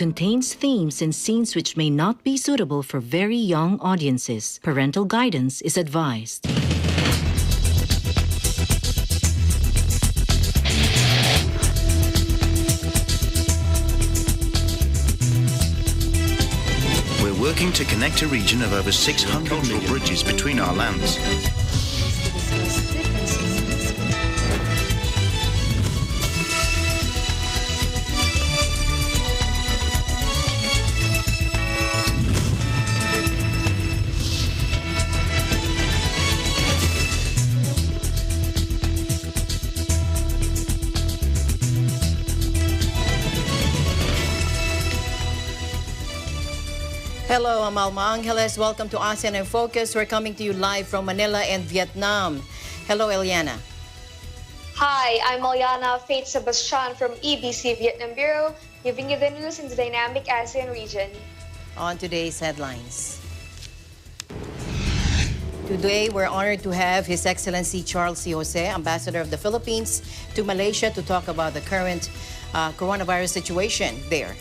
contains themes and scenes which may not be suitable for very young audiences. Parental guidance is advised. We're working to connect a region of over 600 cultural bridges between our lands. Hello, I'm Alma Angeles. Welcome to ASEAN in Focus. We're coming to you live from Manila and Vietnam. Hello, Eliana. Hi, I'm Eliana Faith Sebastian from EBC Vietnam Bureau, giving you the news in the dynamic ASEAN region. On today's headlines. Today, we're honored to have His Excellency Charles C. Jose, Ambassador of the Philippines to Malaysia, to talk about the current coronavirus situation there.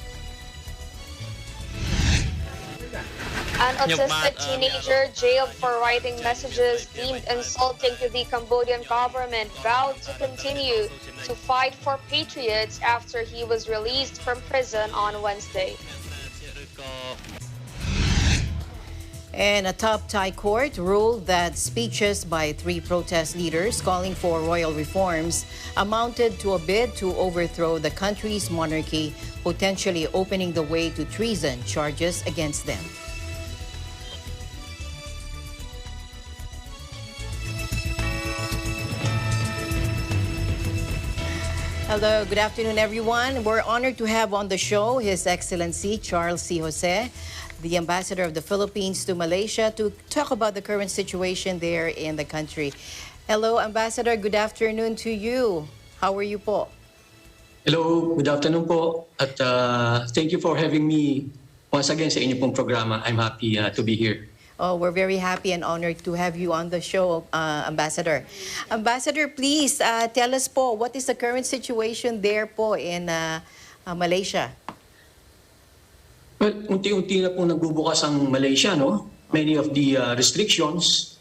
An autistic teenager jailed for writing messages deemed insulting to the Cambodian government vowed to continue to fight for patriots after he was released from prison on Wednesday. And a top Thai court ruled that speeches by 3 protest leaders calling for royal reforms amounted to a bid to overthrow the country's monarchy, potentially opening the way to treason charges against them. Hello, good afternoon, everyone. We're honored to have on the show His Excellency Charles C. Jose, the Ambassador of the Philippines to Malaysia, to talk about the current situation there in the country. Hello, Ambassador. Good afternoon to you. How are you po? Hello, good afternoon po. At thank you for having me once again sa inyo pong programa. I'm happy to be here. Oh, we're very happy and honored to have you on the show, Ambassador. Ambassador, please tell us po, what is the current situation there po in Malaysia? Well, unti-unti na po nagbubukas ang Malaysia, no? Many of the restrictions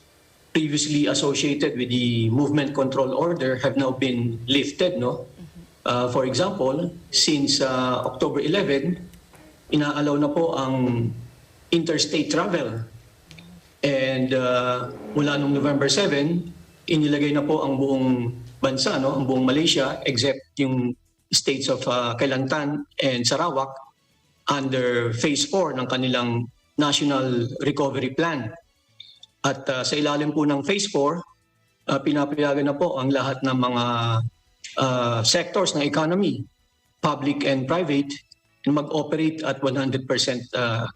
previously associated with the movement control order have now been lifted, no? For example, since October 11, inaalaw na po ang interstate travel. And mula nung November 7, inilagay na po ang buong bansa, no? Ang buong Malaysia, except yung states of Kelantan and Sarawak, under Phase 4 ng kanilang National Recovery Plan. At sa ilalim po ng Phase 4, pinapayagan na po ang lahat ng mga sectors ng economy, public and private, na mag-operate at 100%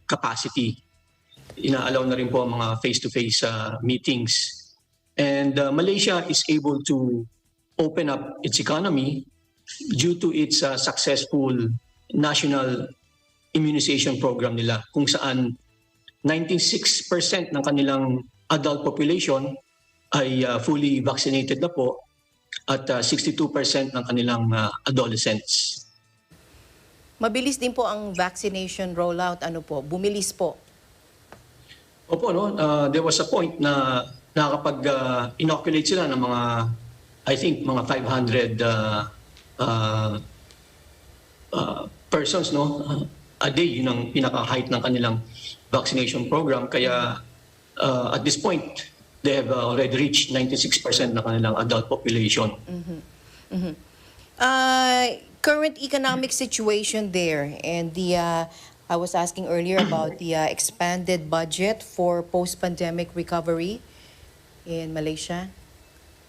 capacity. Inaalaw na rin po ang mga face-to-face meetings. And Malaysia is able to open up its economy due to its successful national immunization program nila, kung saan 96% ng kanilang adult population ay fully vaccinated na po at 62% ng kanilang adolescents. Mabilis din po ang vaccination rollout. Ano po? Bumilis po. Opo, no? There was a point na nakapag-inoculate sila ng mga, I think, mga 500 persons, no? A day, yun ang pinaka-height ng kanilang vaccination program. Kaya at this point, they have already reached 96% ng kanilang adult population. Current economic situation there, and I was asking earlier about the expanded budget for post-pandemic recovery in Malaysia.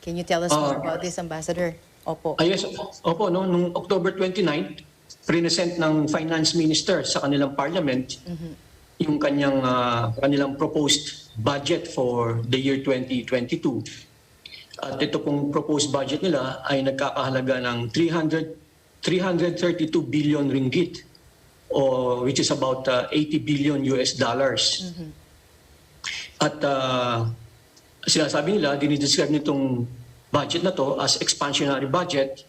Can you tell us more about this, Ambassador? Opo. Yes, opo, no? Nung October 29, present ng Finance Minister sa kanilang Parliament yung kanilang proposed budget for the year 2022. At ito pong proposed budget nila ay nagkakahalaga ng 332 billion ringgit, which is about 80 billion US dollars. At sinasabi nila, dinidescribe nitong budget na to as expansionary budget,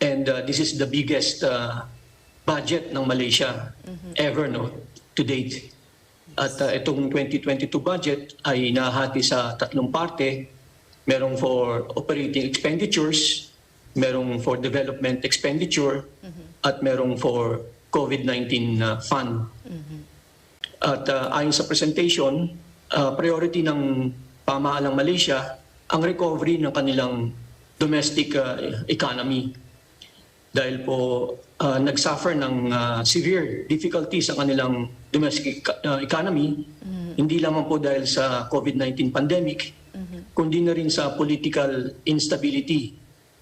and this is the biggest budget ng Malaysia ever, no, to date. At itong 2022 budget ay nahati sa tatlong parte. Merong for operating expenditures, merong for development expenditure, at merong for COVID-19 fund. At ayon sa presentation, priority ng pamahalaang Malaysia ang recovery ng kanilang domestic economy. Dahil po nagsuffer ng severe difficulties ang kanilang domestic economy, hindi lamang po dahil sa COVID-19 pandemic, kundi na rin sa political instability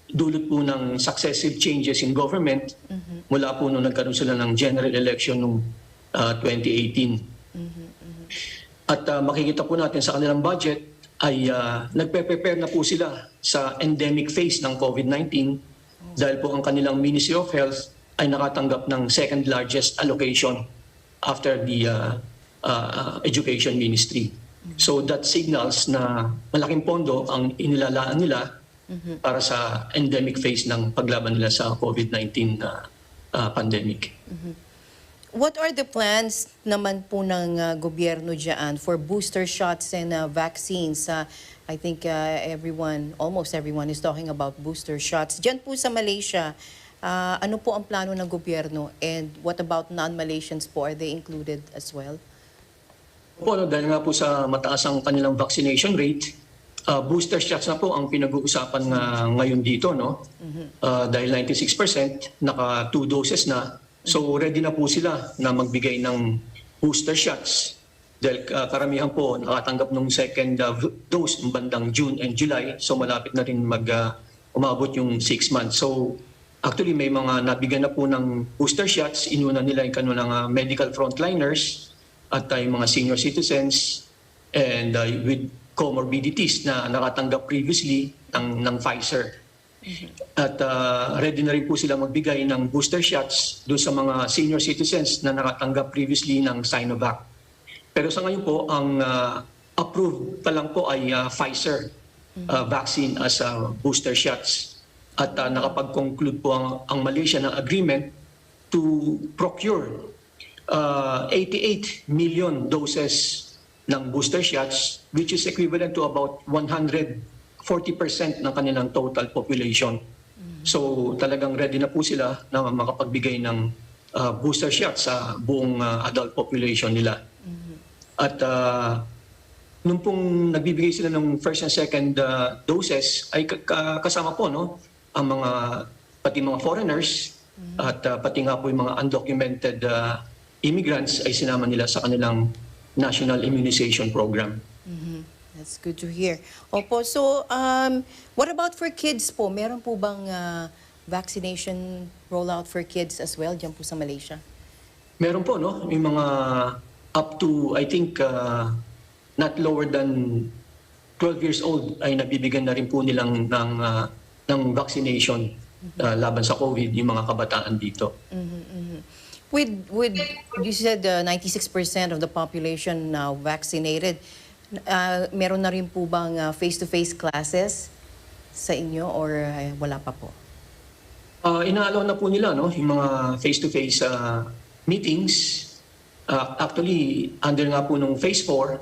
dulot po ng successive changes in government mula po nung nagkaroon sila ng general election noong 2018. At makikita po natin sa kanilang budget ay nagpe-prepare na po sila sa endemic phase ng COVID-19 dahil po ang kanilang Ministry of Health ay nakatanggap ng second largest allocation after the Education Ministry. So that signals na malaking pondo ang inilalaan nila para sa endemic phase ng paglaban nila sa COVID-19 pandemic. What are the plans naman po ng gobyerno dyan for booster shots and vaccines? I think almost everyone is talking about booster shots. Dyan po sa Malaysia, ano po ang plano ng gobyerno? And what about non-Malaysians po? Are they included as well? Po, dahil nga po sa mataas ang kanilang vaccination rate, booster shots na po ang pinag-uusapan ngayon dito, no? Dahil 96%, naka 2 doses na. So ready na po sila na magbigay ng booster shots. Dahil karamihan po nakatanggap ng second dose ng bandang June and July. So malapit na rin umabot yung 6 months. So actually may mga nabigyan na po ng booster shots. Inuna nila yung kanilang medical frontliners at yung mga senior citizens and with comorbidities na nakatanggap previously ng Pfizer. At ready na rin po sila magbigay ng booster shots doon sa mga senior citizens na nakatanggap previously ng Sinovac. Pero sa ngayon po, ang approved pa lang po ay Pfizer vaccine as booster shots. At nakapag-conclude po ang Malaysia ng agreement to procure 88 million doses ng booster shots, which is equivalent to about 140% ng kanilang total population. So talagang ready na po sila na makapagbigay ng booster shots sa buong adult population nila. At nung pong nagbibigay sila ng first and second doses, ay kasama po, no, ang pati mga foreigners at pati nga po yung mga undocumented immigrants ay sinama nila sa kanilang national immunization program. That's good to hear. Opo, so what about for kids po? Meron po bang vaccination rollout for kids as well dyan po sa Malaysia? Meron po, no? May mga up to, I think, not lower than 12 years old ay nabibigyan na rin po nilang ng vaccination laban sa COVID, yung mga kabataan dito. With you said 96% of the population now vaccinated, meron na rin po bang face-to-face classes sa inyo or wala pa po? Inaalaw na po nila, no, yung mga face-to-face meetings. Actually, under nga po nung phase 4,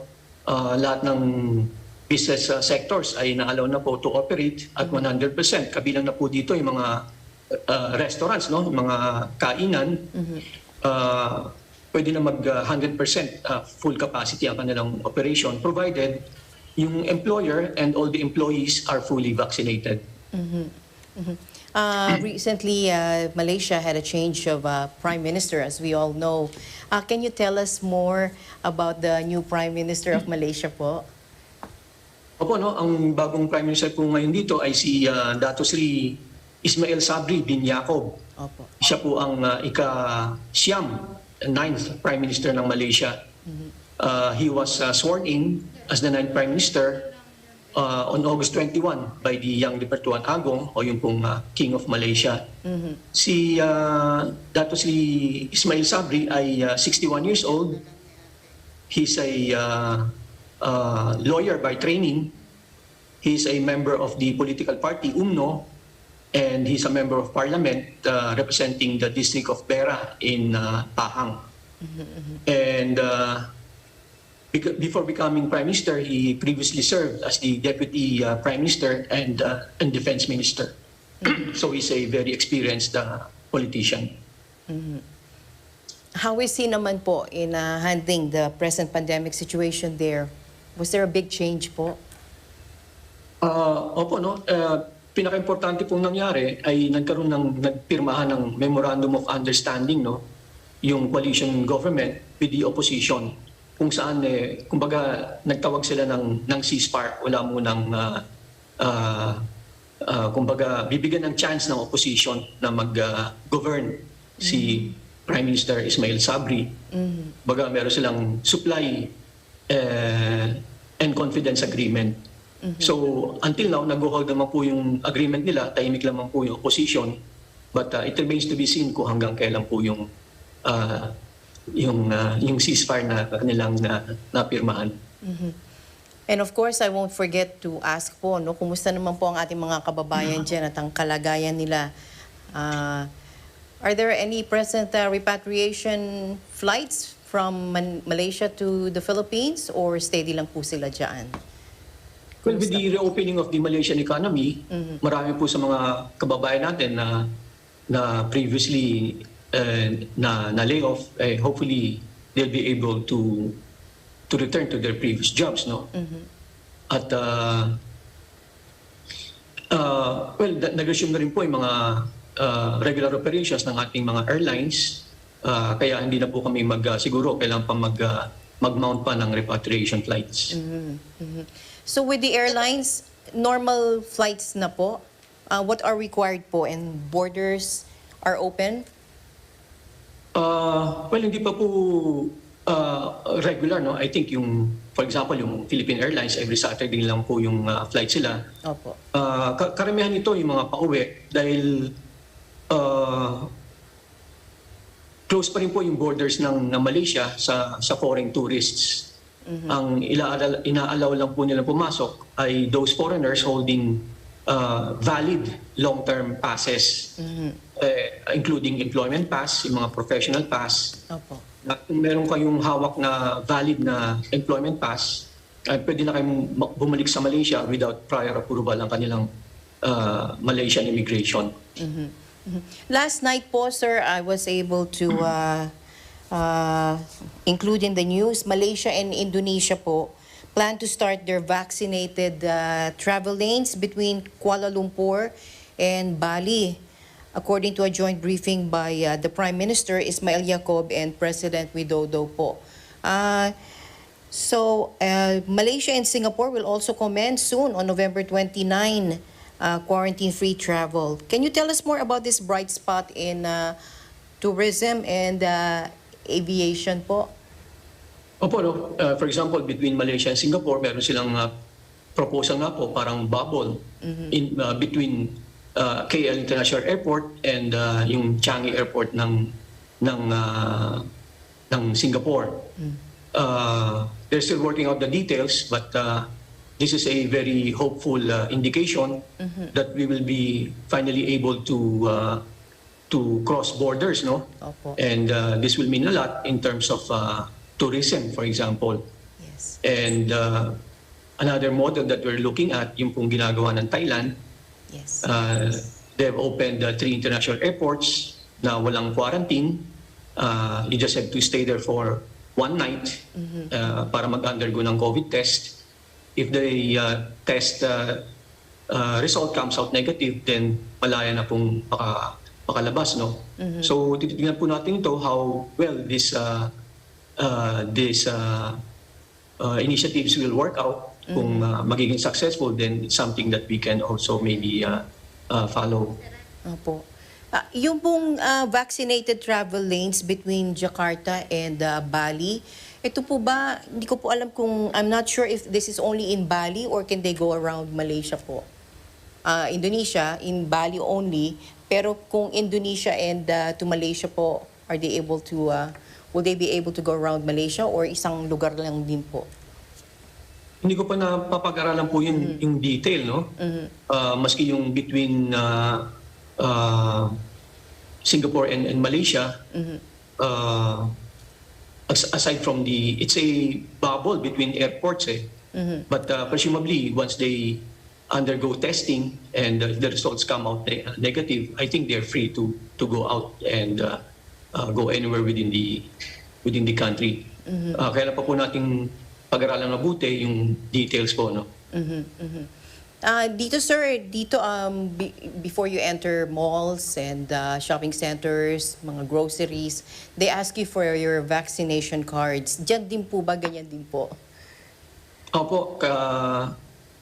lahat ng business sectors ay inaalaw na po to operate at 100%. Kabilang na po dito yung mga restaurants, no, yung mga kainan. Pwede na mag 100% full capacity ang kanilang operation provided yung employer and all the employees are fully vaccinated. Recently, Malaysia had a change of Prime Minister, as we all know. Can you tell us more about the new Prime Minister of Malaysia po? Opo, no, ang bagong Prime Minister po ngayon dito ay si Dato Sri Ismail Sabri bin Yaakob. Opo. Siya po ang ika-siyam, 9th Prime Minister ng Malaysia. He was sworn in as the 9th Prime Minister on August 21 by the Yang di-Pertuan Agong o yung pong King of Malaysia. Si Dato Sri Ismail Sabri ay 61 years old. He's a lawyer by training. He's a member of the political party UMNO and he's a member of parliament representing the district of Pera in Pahang. And before becoming Prime Minister, he previously served as the Deputy Prime Minister and Defense Minister. So he's a very experienced politician. How is he naman po in handling the present pandemic situation there? Was there a big change po? Opo, no? Pinaka-importante pong nangyari ay nagpirmahan ng Memorandum of Understanding, no? Yung coalition government with the opposition, kung saan, kumbaga, nagtawag sila ng ceasefire. Wala munang, kumbaga, bibigyan ng chance ng opposition na mag-govern si Prime Minister Ismail Sabri. Baga, meron silang supply and confidence agreement. So, until now, nag-hold naman po yung agreement nila, tahimik lamang po yung opposition. But it remains to be seen kung hanggang kailan po yung ceasefire na kanilang napirmahan. And of course, I won't forget to ask po, no, kumusta naman po ang ating mga kababayan dyan at ang kalagayan nila? Are there any present repatriation flights from Malaysia to the Philippines or steady lang po sila dyan? Well, with the reopening of the Malaysian economy, marami po sa mga kababayan natin na previously na layoff, hopefully they'll be able to return to their previous jobs, no? At well, nag-resume na rin po yung mga regular operations ng ating mga airlines, kaya hindi na po kami siguro kailangan pa mag-mount pa ng repatriation flights. So with the airlines, normal flights na po? What are required po and borders are open? Well, hindi pa po regular, no? I think for example, yung Philippine Airlines, every Saturday lang po yung flight sila. Opo. Karamihan nito yung mga pauwi dahil close pa rin po yung borders ng Malaysia sa foreign tourists. Ang inaalaw lang po nila pumasok ay those foreigners holding valid long-term passes, including employment pass, yung mga professional pass. Opo. Kung meron kayong hawak na valid na employment pass, pwede na kayong bumalik sa Malaysia without prior approval ng kanilang Malaysian immigration. Last night po, sir, I was able to include in the news, Malaysia and Indonesia po plan to start their vaccinated travel lanes between Kuala Lumpur and Bali, according to a joint briefing by the Prime Minister Ismail Yaacob and President Widodo po. So Malaysia and Singapore will also commence soon on November 29 quarantine-free travel. Can you tell us more about this bright spot in tourism and aviation po? Opo, no? For example, between Malaysia and Singapore, meron silang proposal nga po, parang bubble between KL International Airport and yung Changi Airport ng Singapore. They're still working out the details, but this is a very hopeful indication that we will be finally able to cross borders, no? Opo. And this will mean a lot in terms of tourism, for example. Yes. And another model that we're looking at, yung pong ginagawa ng Thailand, Yes. they've opened 3 international airports na walang quarantine. You just have to stay there for 1 night para mag-undergo ng COVID test. If the test result comes out negative, then malaya na pong pakalabas, no? So titignan po natin ito how well these initiatives will work out. Kung magiging successful, then it's something that we can also maybe follow. Opo. Yung pong vaccinated travel lanes between Jakarta and Bali, ito po ba, hindi ko po alam kung, I'm not sure if this is only in Bali or can they go around Malaysia po? Indonesia, in Bali only, pero kung Indonesia and to Malaysia po, are they able to, will they be able to go around Malaysia or isang lugar lang din po? Hindi ko pa napapag-aralan po yung detail, no? Maski yung between uh, Singapore and Malaysia. Aside from it's a bubble between airports but presumably once they undergo testing and the results come out negative, I think they're free to go out and go anywhere within the country. Kailan pa po nating pag-aralan mabuti yung details po, no? Dito sir, before you enter malls and shopping centers, mga groceries, they ask you for your vaccination cards. Diyan din po ba? Ganyan din po? Opo,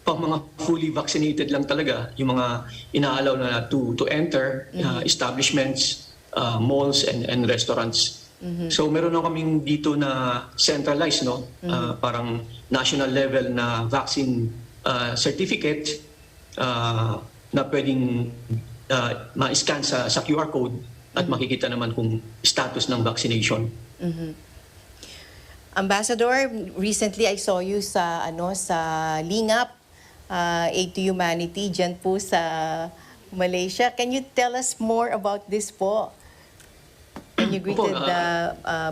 pang mga fully vaccinated lang talaga, yung mga inaalaw na to enter establishments, malls and restaurants. So meron na kaming dito na centralized, no? Parang national level na vaccine certificate na pwedeng ma-scan sa QR code at makikita naman kung status ng vaccination. Ambassador, recently I saw you sa Lingap, Aid to Humanity diyan po sa Malaysia. Can you tell us more about this po? When you greeted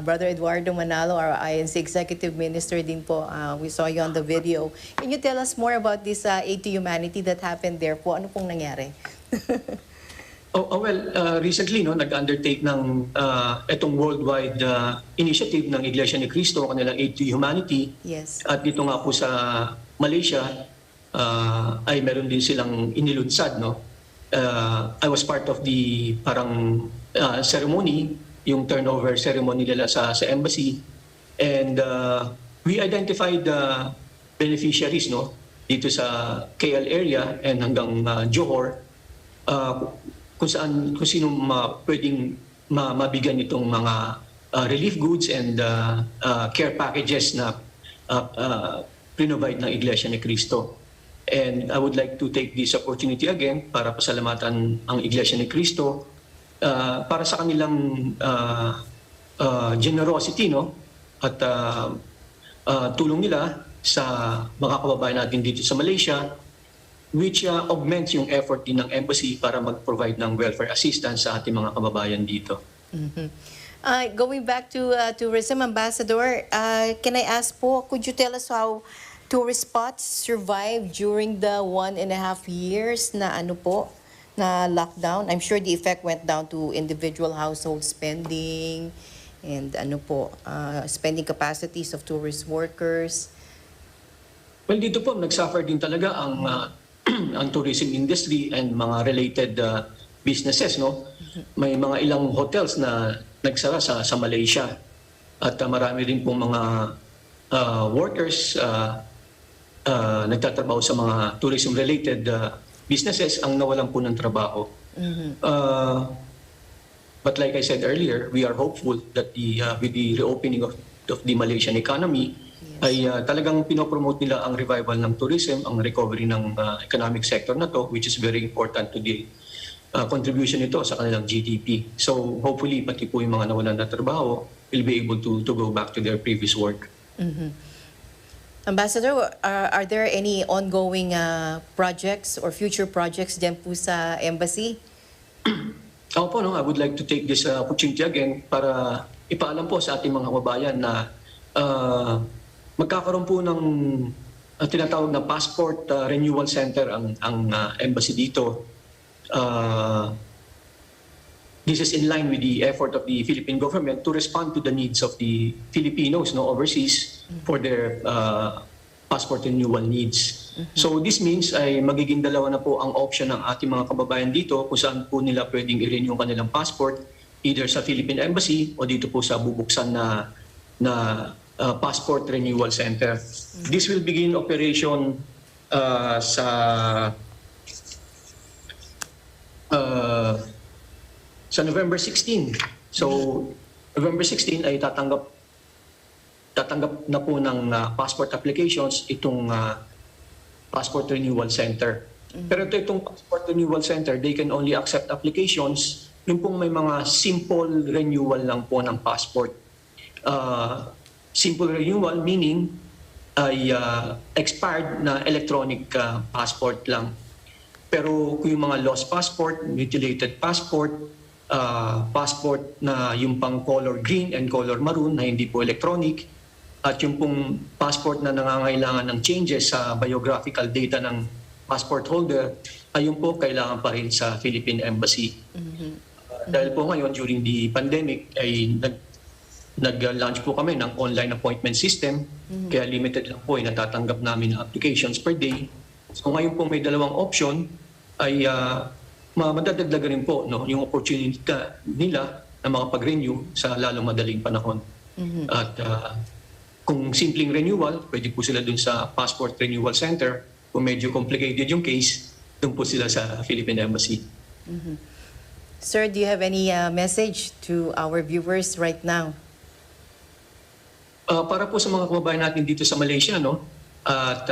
Brother Eduardo Manalo, our INC Executive Minister din po. We saw you on the video. Can you tell us more about this Aid to Humanity that happened there po? Ano pong nangyari? Recently, nag-undertake ng itong worldwide initiative ng Iglesia ni Cristo, kanilang Aid to Humanity. Yes. At dito nga po sa Malaysia, ay meron din silang inilunsad, no? I was part of the parang ceremony, yung turnover ceremony nila sa embassy, and we identified the beneficiaries, no, dito sa KL area and hanggang Johor, kung sino pwedeng mabigyan itong mga relief goods and care packages na provide ng Iglesia ni Cristo. And I would like to take this opportunity again para pasalamatan ang Iglesia ni Cristo para sa kanilang generosity, no? At tulong nila sa mga kababayan natin dito sa Malaysia, which augments yung effort din ng embassy para mag-provide ng welfare assistance sa ating mga kababayan dito. Going back to tourism, Ambassador, can I ask po, could you tell us how tourist spots survived during the 1.5 years na na lockdown? I'm sure the effect went down to individual household spending and spending capacities of tourist workers. Well, dito po nagsuffer din talaga ang tourism industry and mga related businesses, no? May mga ilang hotels na nagsara sa Malaysia at marami rin pong mga workers nagtatrabaho sa mga tourism-related businesses ang nawalan po ng trabaho. But like I said earlier, we are hopeful that with the reopening of the Malaysian economy, ay talagang pinopromote nila ang revival ng tourism, ang recovery ng economic sector na to, which is very important to the contribution nito sa kanilang GDP. So hopefully, pati po yung mga nawalan na trabaho will be able to go back to their previous work. Ambassador, are there any ongoing projects or future projects dyan po sa embassy? Ako po, I would like to take this opportunity again para ipaalam po sa ating mga kababayan na magkakaroon po ng tinatawag na passport renewal center ang embassy dito. This is in line with the effort of the Philippine government to respond to the needs of the Filipinos overseas for their passport renewal needs. So this means ay magiging dalawa na po ang option ng ating mga kababayan dito kung saan po nila pwedeng i-renew yung kanilang passport, either sa Philippine Embassy o dito po sa bubuksan na passport renewal center. This will begin operation sa November 16. So, November 16 ay tatanggap na po ng passport applications itong passport renewal center. Pero itong passport renewal center, they can only accept applications yung pong may mga simple renewal lang po ng passport. Simple renewal meaning ay expired na electronic passport lang. Pero kung yung mga lost passport, mutilated passport, passport na yung pang color green and color maroon na hindi po electronic, at yung pong passport na nangangailangan ng changes sa biographical data ng passport holder, ayun po kailangan pa rin sa Philippine Embassy. Dahil po ngayon, during the pandemic, ay nag-launch po kami ng online appointment system, kaya limited lang po ay natatanggap namin na applications per day. So ngayon po may dalawang option ay madadagdagan rin po yung opportunity nila na makapag-renew sa lalong madaling panahon. At kung simpleng renewal, pwede po sila dun sa Passport Renewal Center. Kung medyo complicated yung case, dun po sila sa Philippine Embassy. Sir, do you have any message to our viewers right now? Para po sa mga kababayan natin dito sa Malaysia, at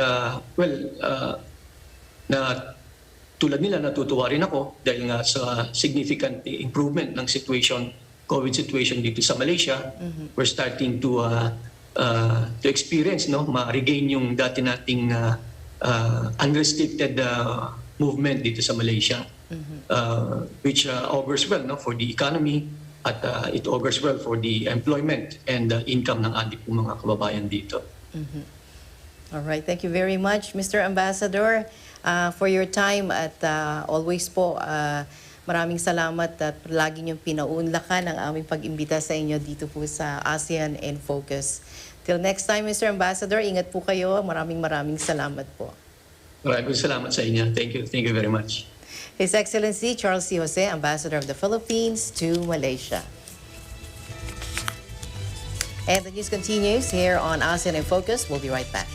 na tulad nila, natutuwa rin ako dahil nga sa significant improvement ng COVID situation dito sa Malaysia. We're starting to experience, ma-regain yung dati nating unrestricted movement dito sa Malaysia, which augurs well for the economy at it augurs well for the employment and income ng ating mga kababayan dito. All right, thank you very much, Mr. Ambassador, for your time at always po maraming salamat at lagi niyong pinaunlakan ang aming pag-imbita sa inyo dito po sa ASEAN in Focus. Till next time, Mr. Ambassador, ingat po kayo. Maraming salamat po. Maraming salamat sa inyo. Thank you. Thank you very much. His Excellency Charles C. Jose, Ambassador of the Philippines to Malaysia. And the news continues here on ASEAN in Focus. We'll be right back.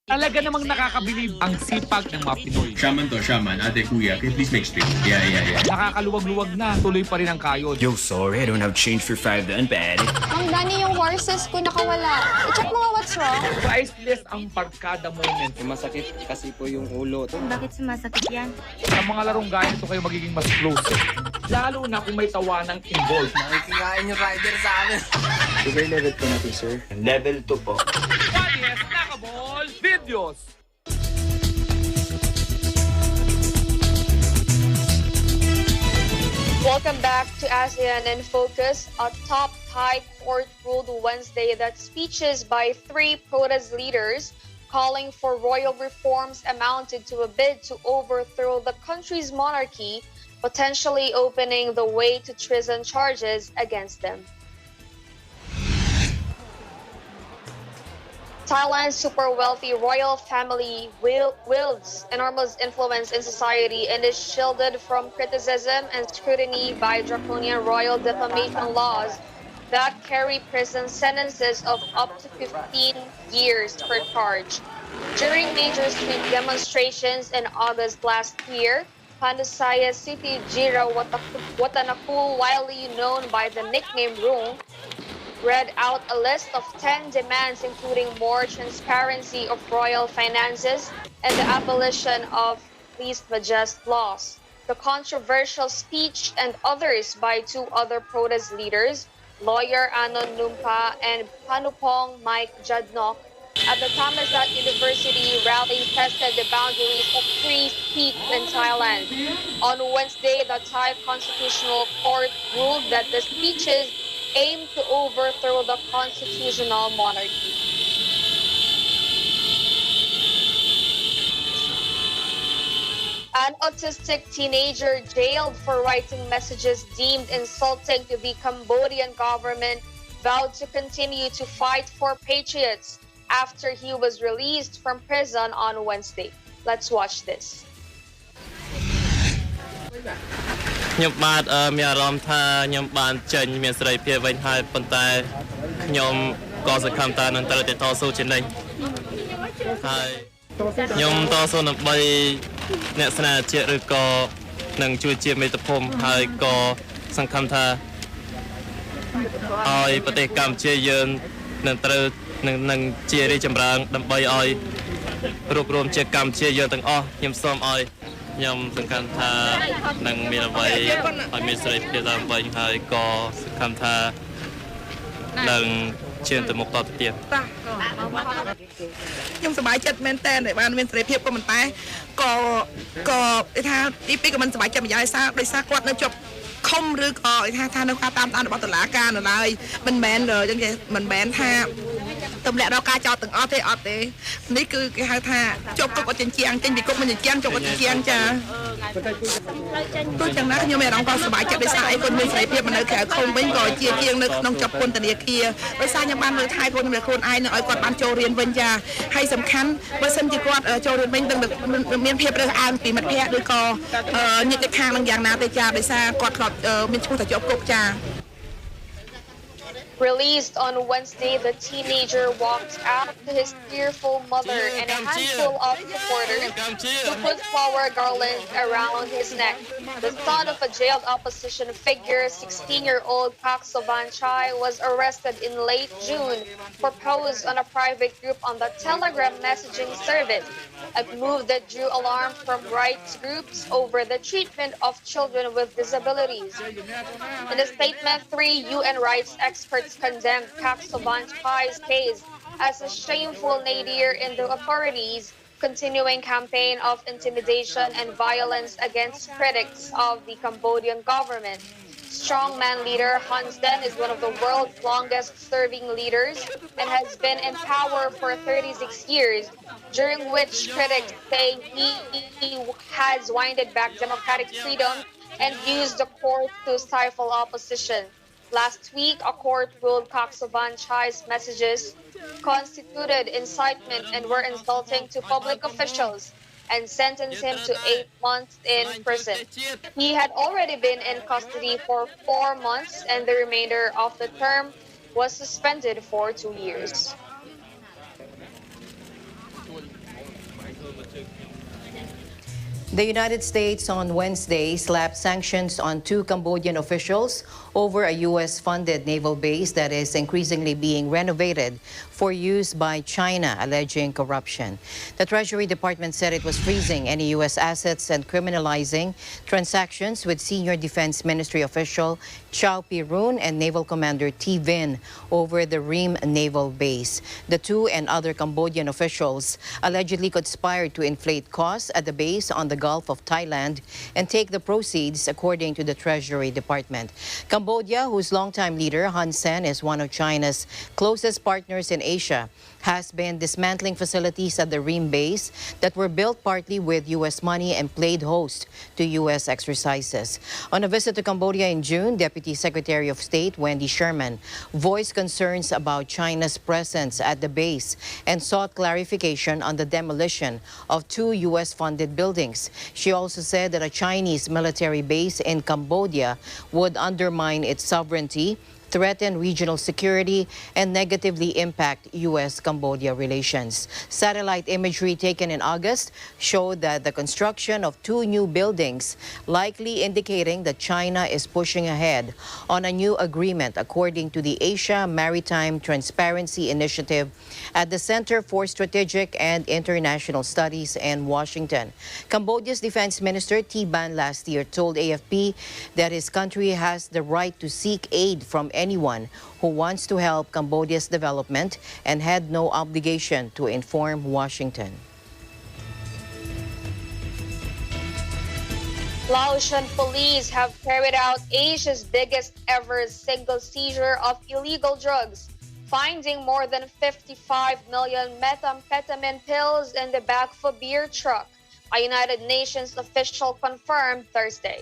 Talaga namang nakakabilib ang sipag ng mga Pinoy. Shaman. Ate, kuya, can you please make straight? Yeah. Nakakaluwag-luwag na, tuloy pa rin ang kayod. Yo, sorry, I don't have change for 5 and bad. Ang Dani, yung horses ko nakawala. I-check mo nga what's wrong. Priceless ang barkada moment. Masakit kasi po yung ulo. Bakit sumasakit yan? Sa mga larong ganito kayo magiging mas close. Lalo na kung may tawanang involved. Nakikikain yung rider sa amin. Sugar level po natin, sir. Level 2 po. Funniest nakaball videos. Welcome back to ASEAN in Focus. A top Thai court ruled Wednesday that speeches by 3 protest leaders calling for royal reforms amounted to a bid to overthrow the country's monarchy, potentially opening the way to treason charges against them. Thailand's super wealthy royal family wields enormous influence in society and is shielded from criticism and scrutiny by draconian royal defamation laws that carry prison sentences of up to 15 years per charge. During major street demonstrations in August last year, Pandasaya City Jira Watanapu, widely known by the nickname Rung, read out a list of 10 demands including more transparency of royal finances and the abolition of least majest laws. The controversial speech and others by two other protest leaders, lawyer Anon Numpa and Panupong Mike Jadnok, at the Thammasat University rally tested the boundaries of free speech in Thailand. On Wednesday, the Thai Constitutional Court ruled that the speeches aim to overthrow the constitutional monarchy. An autistic teenager jailed for writing messages deemed insulting to the Cambodian government vowed to continue to fight for patriots after he was released from prison on Wednesday. Let's watch this. ខ្ញុំបាទមានអារម្មណ៍ថាខ្ញុំបានចេញមានសេរីភាពវិញហើយប៉ុន្តែខ្ញុំក៏សង្ឃឹមថានឹងត្រូវតែតស៊ូជានិច្ចហើយខ្ញុំតស៊ូដើម្បីអ្នកស្នេហ៍ជាតិឬក៏នឹងជួយជាមេត្តាភូមិហើយក៏សង្ឃឹមថាឲ្យប្រទេសកម្ពុជាយើងនឹងត្រូវនឹងជារីកចម្រើនដើម្បីឲ្យរួបរวมជាកម្ពុជាយើងទាំងអស់ខ្ញុំសូមឲ្យខ្ញុំសង្ឃឹមថានឹងមានអ្វីឲ្យមានសេរីភាពឡើងវិញហើយក៏សង្ឃឹមថានឹងឈានទៅមុខតទៅទៀត ខ្ញុំសប្បាយចិត្តមែនតើដែលបានមានសេរីភាពក៏ប៉ុន្តែក៏ថាទីពីរក៏មិនសប្បាយចិត្តម្យ៉ាងដោយសារគាត់នៅជាប់ខំឬក៏ថានៅការតាមដានរបស់តុលាការនៅឡើយមិនមែនអញ្ចឹងមិនមែនថាទម្លាក់រកការចោទទាំងអស់ទេអត់ទេនេះគឺគេហៅថាជាប់គុកអត់ចិញ្ចៀងចេញពីគុកមិនចិញ្ចៀងជាប់អត់ចិញ្ចៀងចាទោះយ៉ាងណាខ្ញុំមានអារម្មណ៍ក៏សប្បាយចិត្តដោយសារអីគាត់មានសេរីភាពនៅក្រៅឃុំវិញក៏ជាជាងនៅក្នុងជាប់ពន្ធនាគារដោយសារខ្ញុំបានមើលថៃគាត់ខ្ញុំខ្លួនឯងនឹងឲ្យគាត់បានចូលរៀនវិញចាហើយសំខាន់បើសិនជាគាត់ចូលរៀនវិញនឹងមានភាពរើសអើងពីមិត្តភ័ក្តិឬក៏ញាតិខាងនឹងយ៉ាងណាទេចាដោយសារគាត់ធ្លាប់មានឈ្មោះតែជាប់គុកចា Released on Wednesday, the teenager walked out to his tearful mother and a handful of supporters who put flower garlands around his neck. The son of a jailed opposition figure, 16-year-old Pak Soban Chai, was arrested in late June for posts on a private group on the Telegram messaging service, a move that drew alarm from rights groups over the treatment of children with disabilities. In a statement, 3 UN rights experts condemned Pak Soban Chai's case as a shameful nadir in the authorities' continuing campaign of intimidation and violence against critics of the Cambodian government. Strongman leader Hun Sen is one of the world's longest-serving leaders and has been in power for 36 years, during which critics say he has winded back democratic freedom and used the court to stifle opposition. Last week, a court ruled Pak Soban Chai's messages constituted incitement and were insulting to public officials and sentenced him to 8 months in prison. He had already been in custody for 4 months, and the remainder of the term was suspended for 2 years. The United States on Wednesday slapped sanctions on 2 Cambodian officials over a U.S.-funded naval base that is increasingly being renovated for use by China, alleging corruption. The Treasury Department said it was freezing any U.S. assets and criminalizing transactions with senior Defense Ministry official Chow Pirun and Naval Commander T. Vin over the Ream Naval Base. The 2 and other Cambodian officials allegedly conspired to inflate costs at the base on the Gulf of Thailand and take the proceeds, according to the Treasury Department. Cambodia, whose longtime leader Hun Sen is one of China's closest partners in Asia, has been dismantling facilities at the Ream base that were built partly with U.S. money and played host to U.S. exercises. On a visit to Cambodia in June, Deputy Secretary of State Wendy Sherman voiced concerns about China's presence at the base and sought clarification on the demolition of 2 U.S.-funded buildings. She also said that a Chinese military base in Cambodia would undermine its sovereignty, threaten regional security, and negatively impact U.S.-Cambodia relations. Satellite imagery taken in August showed that the construction of 2 new buildings, likely indicating that China is pushing ahead on a new agreement, according to the Asia Maritime Transparency Initiative at the Center for Strategic and International Studies in Washington. Cambodia's Defense Minister T. Ban last year told AFP that his country has the right to seek aid from anyone who wants to help Cambodia's development and had no obligation to inform Washington. Laotian police have carried out Asia's biggest ever single seizure of illegal drugs, finding more than 55 million methamphetamine pills in the back of a beer truck, a United Nations official confirmed Thursday.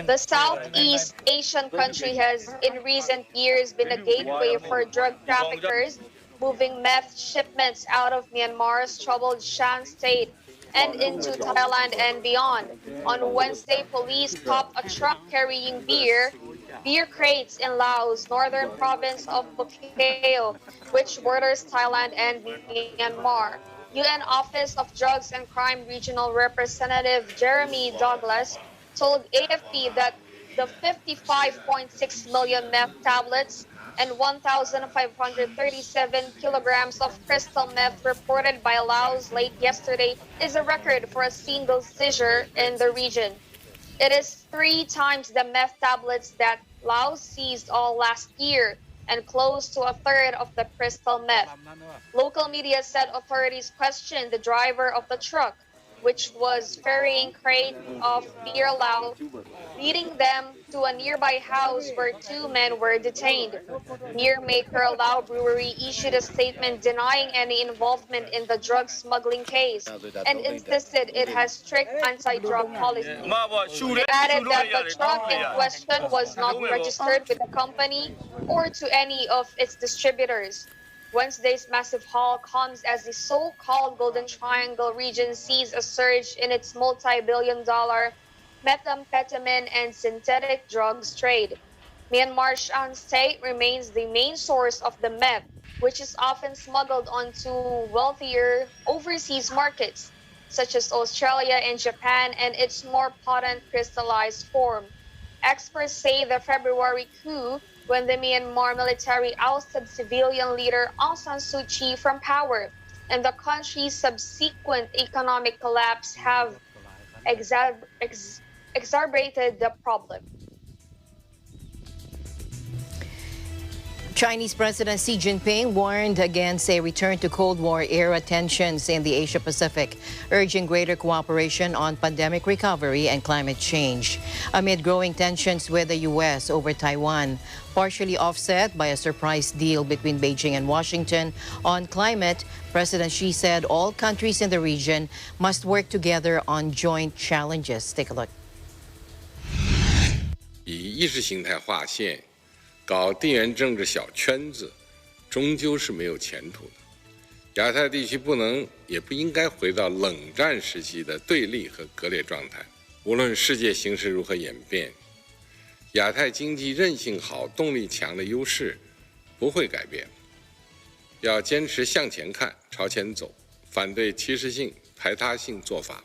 The Southeast Asian country has in recent years been a gateway for drug traffickers moving meth shipments out of Myanmar's troubled Shan state and into Thailand and beyond. On Wednesday, police stopped a truck carrying beer crates in Laos, northern province of Bokeo, which borders Thailand and Myanmar. UN Office of Drugs and Crime Regional Representative Jeremy Douglas told AFP that the 55.6 million meth tablets and 1,537 kilograms of crystal meth reported by Laos late yesterday is a record for a single seizure in the region. It is 3 times the meth tablets that Laos seized all last year and close to a third of the crystal meth. Local media said authorities questioned the driver of the truck, which was ferrying crates of beer Lao, leading them to a nearby house where 2 men were detained. Beer maker Lao Brewery issued a statement denying any involvement in the drug smuggling case and insisted it has strict anti-drug policy. It added that the truck in question was not registered with the company or to any of its distributors. Wednesday's massive haul comes as the so-called Golden Triangle region sees a surge in its multi-billion-dollar methamphetamine and synthetic drugs trade. Myanmar's Shan state remains the main source of the meth, which is often smuggled onto wealthier overseas markets, such as Australia and Japan, and its more potent crystallized form. Experts say the February coup, when the Myanmar military ousted civilian leader Aung San Suu Kyi from power, and the country's subsequent economic collapse have exacerbated the problem. Chinese President Xi Jinping warned against a return to Cold War-era tensions in the Asia-Pacific, urging greater cooperation on pandemic recovery and climate change. Amid growing tensions with the U.S. over Taiwan, partially offset by a surprise deal between Beijing and Washington on climate, President Xi said all countries in the region must work together on joint challenges. Take a look. 以意识形态划线 搞地缘政治小圈子，终究是没有前途的。亚太地区不能也不应该回到冷战时期的对立和割裂状态。无论世界形势如何演变，亚太经济韧性好、动力强的优势不会改变。要坚持向前看、朝前走，反对歧视性、排他性做法。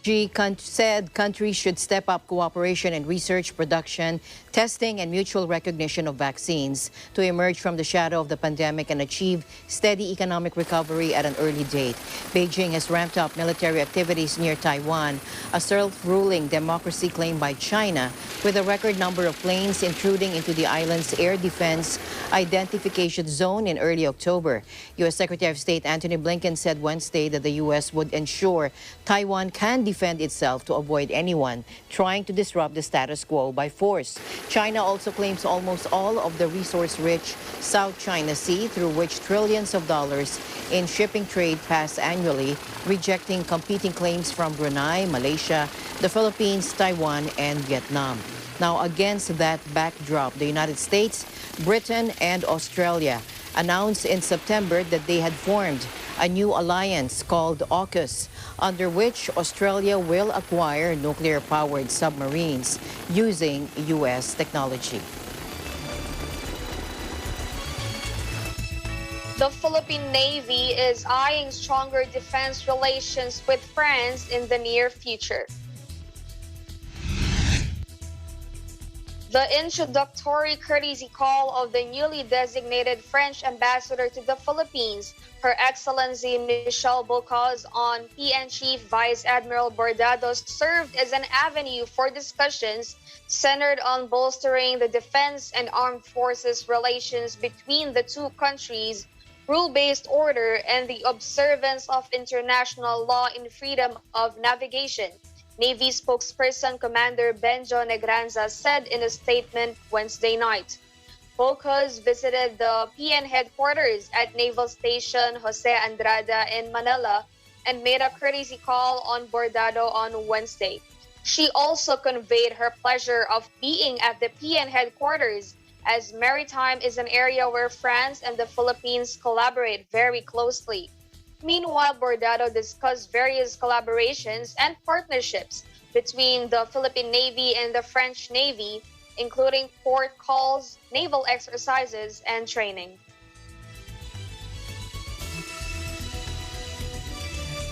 Xi said countries should step up cooperation in research, production, testing, and mutual recognition of vaccines to emerge from the shadow of the pandemic and achieve steady economic recovery at an early date. Beijing has ramped up military activities near Taiwan, a self-ruling democracy claimed by China, with a record number of planes intruding into the island's air defense identification zone in early October. U.S. Secretary of State Antony Blinken said Wednesday that the U.S. would ensure Taiwan can defend itself to avoid anyone trying to disrupt the status quo by force. China also claims almost all of the resource-rich South China Sea, through which trillions of dollars in shipping trade pass annually, rejecting competing claims from Brunei, Malaysia, the Philippines, Taiwan, and Vietnam. Now, against that backdrop, the United States, Britain, and Australia announced in September that they had formed a new alliance called AUKUS, under which Australia will acquire nuclear-powered submarines using U.S. technology. The Philippine Navy is eyeing stronger defense relations with France in the near future. The introductory courtesy call of the newly designated French ambassador to the Philippines, Her Excellency Michelle Bocaz, on PN Chief Vice Admiral Bordados, served as an avenue for discussions centered on bolstering the defense and armed forces relations between the two countries, rule-based order, and the observance of international law in freedom of navigation. Navy spokesperson Commander Benjo Negranza said in a statement Wednesday night. Bocaz visited the PN headquarters at Naval Station Jose Andrada in Manila and made a courtesy call on Bordado on Wednesday. She also conveyed her pleasure of being at the PN headquarters, as maritime is an area where France and the Philippines collaborate very closely. Meanwhile, Bordado discussed various collaborations and partnerships between the Philippine Navy and the French Navy, including port calls, naval exercises, and training.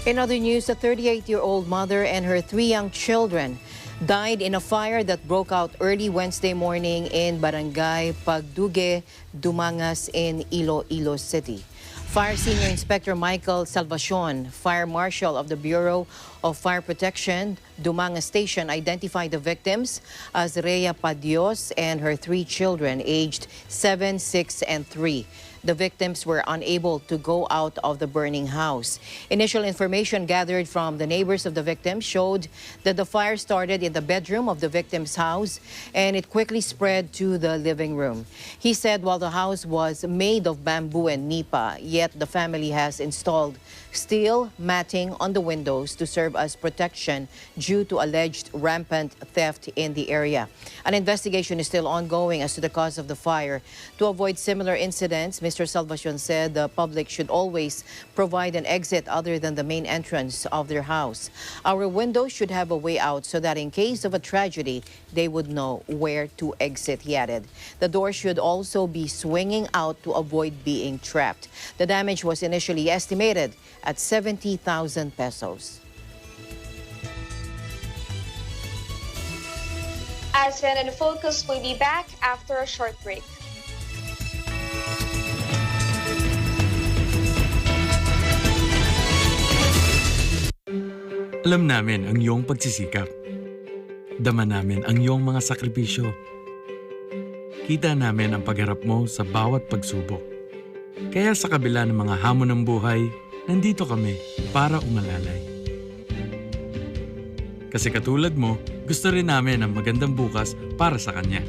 In other news, a 38-year-old mother and her 3 young children died in a fire that broke out early Wednesday morning in Barangay Pagduge, Dumangas in Iloilo City. Fire Senior Inspector Michael Salvacion, Fire Marshal of the Bureau of Fire Protection, Dumangas Station, identified the victims as Rhea Padios and her 3 children aged 7, 6, and 3. The victims were unable to go out of the burning house. Initial information gathered from the neighbors of the victims showed that the fire started in the bedroom of the victim's house and it quickly spread to the living room. He said while the house was made of bamboo and nipa, yet the family has installed steel matting on the windows to serve as protection due to alleged rampant theft in the area. An investigation is still ongoing as to the cause of the fire. To avoid similar incidents, Mr. Salvacion said the public should always provide an exit other than the main entrance of their house. Our windows should have a way out so that in case of a tragedy, they would know where to exit, he added. The door should also be swinging out to avoid being trapped. The damage was initially estimated at 70,000 pesos. ASEAN in Focus will be back after a short break. Alam namin ang iyong pagsisikap. Dama namin ang iyong mga sakripisyo. Kita namin ang pagharap mo sa bawat pagsubok. Kaya sa kabila ng mga hamon ng buhay, nandito kami para umalalay. Kasi katulad mo, gusto rin namin ang magandang bukas para sa kanya.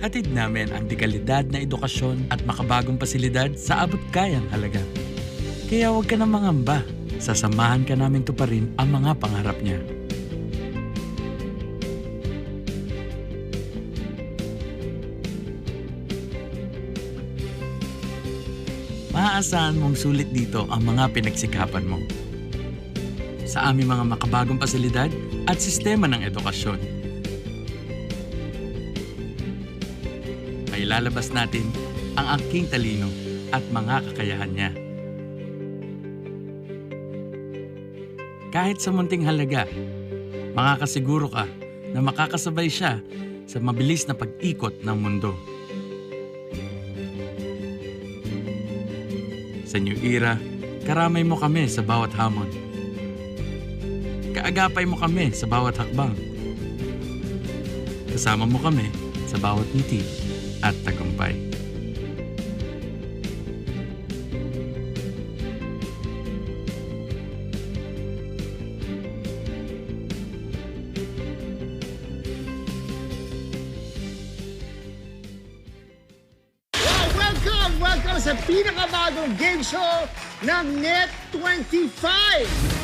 Hatid namin ang dekalidad na edukasyon at makabagong pasilidad sa abot kayang halaga. Kaya huwag ka na mangamba. Sasamahan ka namin tuparin ang mga pangarap niya. Maaasahan mong sulit dito ang mga pinagsikapan mo. Sa aming mga makabagong pasilidad at sistema ng edukasyon. May lalabas natin ang aking talino at mga kakayahan niya. Kahit sa munting halaga, makakasiguro ka na makakasabay siya sa mabilis na pag-ikot ng mundo. Sa New Era, karamay mo kami sa bawat hamon. Kaagapay mo kami sa bawat hakbang. Kasama mo kami sa bawat ngiti at tagumpay. Welcome sa pinakabagong game show ng Net25.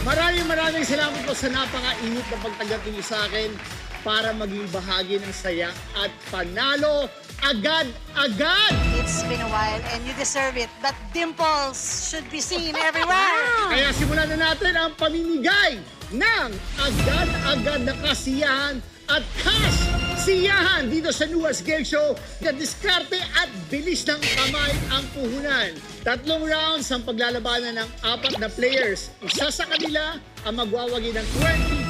Maraming salamat po sa napaka-init na pagtanggap niyo sa akin. para maging bahagi ng saya at panalo agad-agad. It's been a while and you deserve it. But dimples should be seen everywhere. Kaya simulan na natin ang pamimigay ng agad-agad na kasiyahan at cash siyahan dito sa newest game show na diskarte at bilis ng kamay ang puhunan. 3 rounds ang paglalabanan ng 4 na players. Isa sa kanila ang magwawagi ng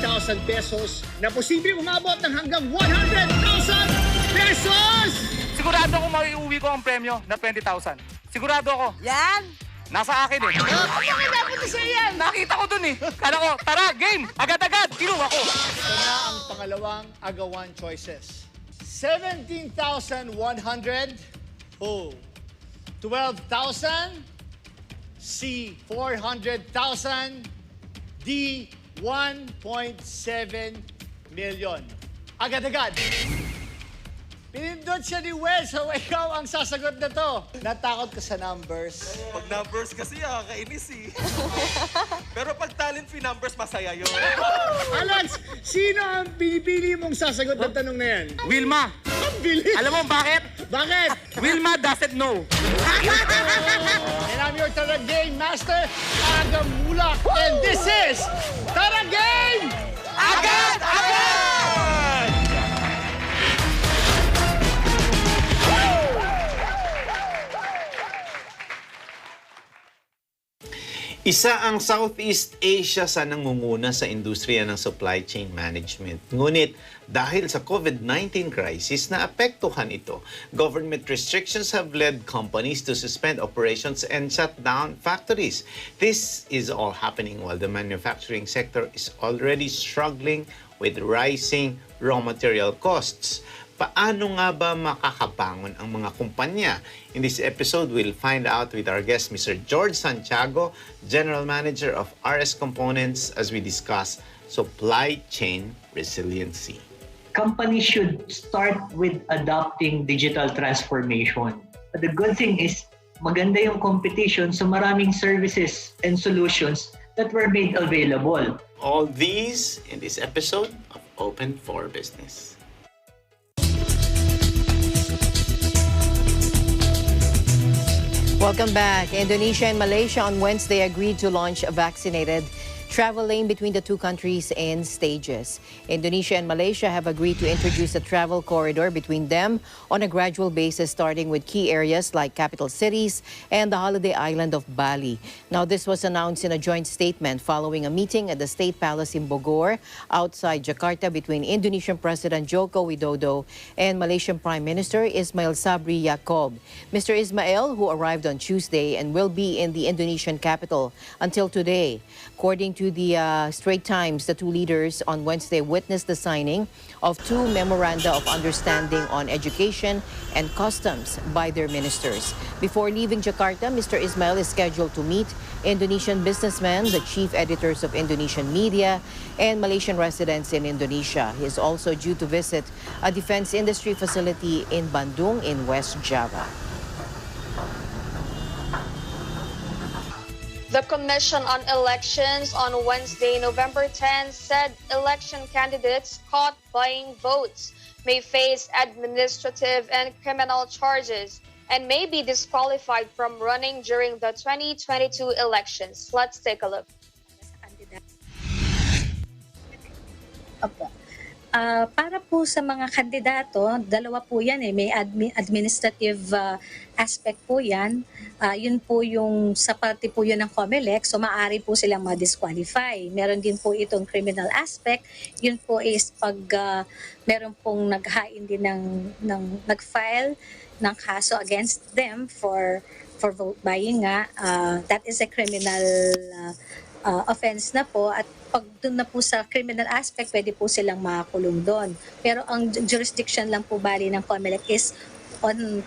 20,000 pesos na posibleng umabot ng hanggang 100,000 pesos! Sigurado ako maiuwi ko ang premyo na 20,000. Sigurado ako. Yan! Nasa akin eh. Bakit dapat sa yan? Nakita ko dun eh. Kala ko, tara, game! Agad-agad! Kinuha ko. Ito na ang pangalawang agawan choices. 17,100. O. 12,000. C. 400,000. D. 1.7 million. Agad-agad. Pinindot siya ni Wes, so ikaw ang sasagot na to. Natakot ka sa numbers. Pag numbers kasi kainis eh. Pero pag talent free numbers, masaya yun. Alex, sino ang pinipili mong sasagot ng tanong na yan? Wilma! Ang bilis! Alam mo bakit? Bakit? Wilma doesn't know. And I'm your Tara Game Master, Aga Mulak. And this is Tara Game! Agad-agad! Isa ang Southeast Asia sa nangunguna sa industriya ng supply chain management. Ngunit dahil sa COVID-19 crisis na apektuhan ito, government restrictions have led companies to suspend operations and shut down factories. This is all happening while the manufacturing sector is already struggling with rising raw material costs. Paano nga ba makakabangon ang mga kumpanya? In this episode, we'll find out with our guest, Mr. George Santiago, General Manager of RS Components, as we discuss supply chain resiliency. Companies should start with adopting digital transformation. But the good thing is, maganda yung competition, so maraming services and solutions that were made available. All these in this episode of Open for Business. Welcome back. Indonesia and Malaysia on Wednesday agreed to launch a vaccinated travel lane between the two countries in stages. Indonesia and Malaysia have agreed to introduce a travel corridor between them on a gradual basis, starting with key areas like capital cities and the holiday island of Bali. Now, this was announced in a joint statement following a meeting at the State Palace in Bogor outside Jakarta between Indonesian President Joko Widodo and Malaysian Prime Minister Ismail Sabri Yaakob. Mr. Ismail, who arrived on Tuesday and will be in the Indonesian capital until today. According to the Straits Times, the two leaders on Wednesday witnessed the signing of two memoranda of understanding on education and customs by their ministers. Before leaving Jakarta, Mr. Ismail is scheduled to meet Indonesian businessmen, the chief editors of Indonesian media, and Malaysian residents in Indonesia. He is also due to visit a defense industry facility in Bandung in West Java. The Commission on Elections on Wednesday, November 10, said election candidates caught buying votes may face administrative and criminal charges and may be disqualified from running during the 2022 elections. Let's take a look. Para po sa mga kandidato, dalawa po yan eh. May administrative aspect po yan. Yun po yung sa parte po yun ng COMELEC, so maaari po silang ma-disqualify. Meron din po itong criminal aspect. Yun po is pag meron pong naghain din ng nag-file ng kaso against them for vote buying nga. That is a criminal offense na po, at pag doon na po sa criminal aspect, pwede po silang makakulong doon. Pero ang jurisdiction lang po bali ng COMELEC is on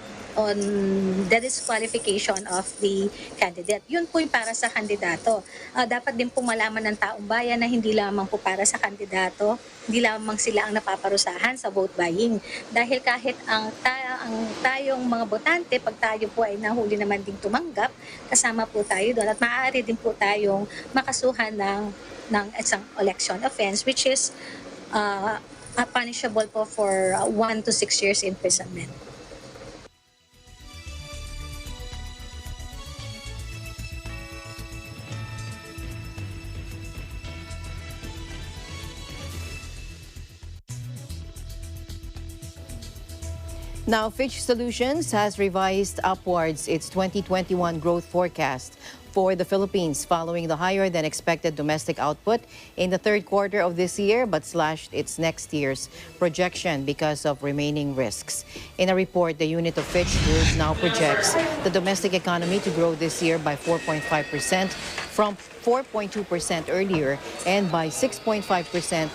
the disqualification of the candidate. Yun po yung para sa kandidato. Dapat din po malaman ng taong bayan na hindi lamang po para sa kandidato, hindi lamang sila ang napaparusahan sa vote buying. Dahil kahit ang tayong mga botante, pag tayo po ay nahuli naman ding tumanggap, kasama po tayo doon at maaari din po tayong makasuhan ng isang election offense, which is punishable po for 1 to 6 years imprisonment. Now, Fitch Solutions has revised upwards its 2021 growth forecast for the Philippines following the higher than expected domestic output in the third quarter of this year, but slashed its next year's projection because of remaining risks. In a report, the unit of Fitch Group now projects the domestic economy to grow this year by 4.5% from 4.2% earlier and by 6.5%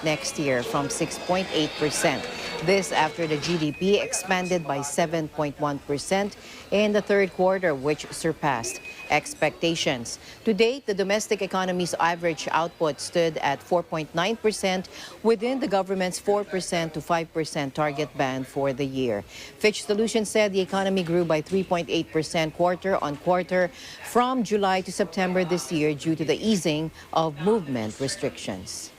next year from 6.8%. This after the GDP expanded by 7.1% in the third quarter, which surpassed expectations. To date, the domestic economy's average output stood at 4.9% within the government's 4% to 5% target band for the year. Fitch Solutions said the economy grew by 3.8% quarter on quarter from July to September this year due to the easing of movement restrictions.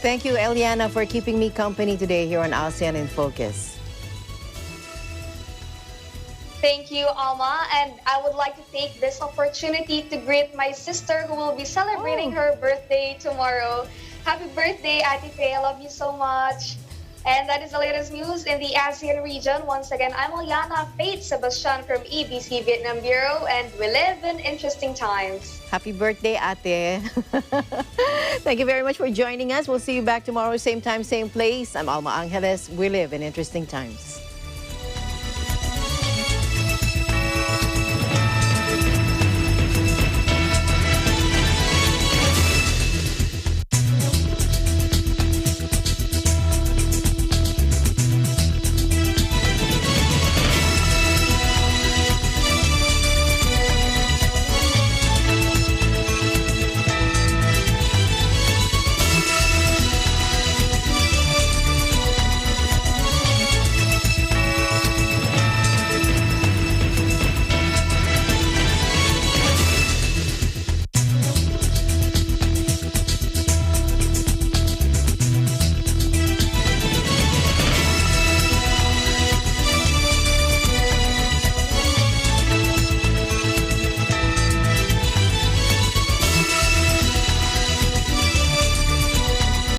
Thank you, Eliana, for keeping me company today here on ASEAN in Focus. Thank you, Alma. And I would like to take this opportunity to greet my sister who will be celebrating her birthday tomorrow. Happy birthday, Ate Faye. I love you so much. And that is the latest news in the ASEAN region. Once again, I'm Eliana Faith Sebastian from EBC Vietnam Bureau, and we live in interesting times. Happy birthday, Ate. Thank you very much for joining us. We'll see you back tomorrow, same time, same place. I'm Alma Angeles. We live in interesting times.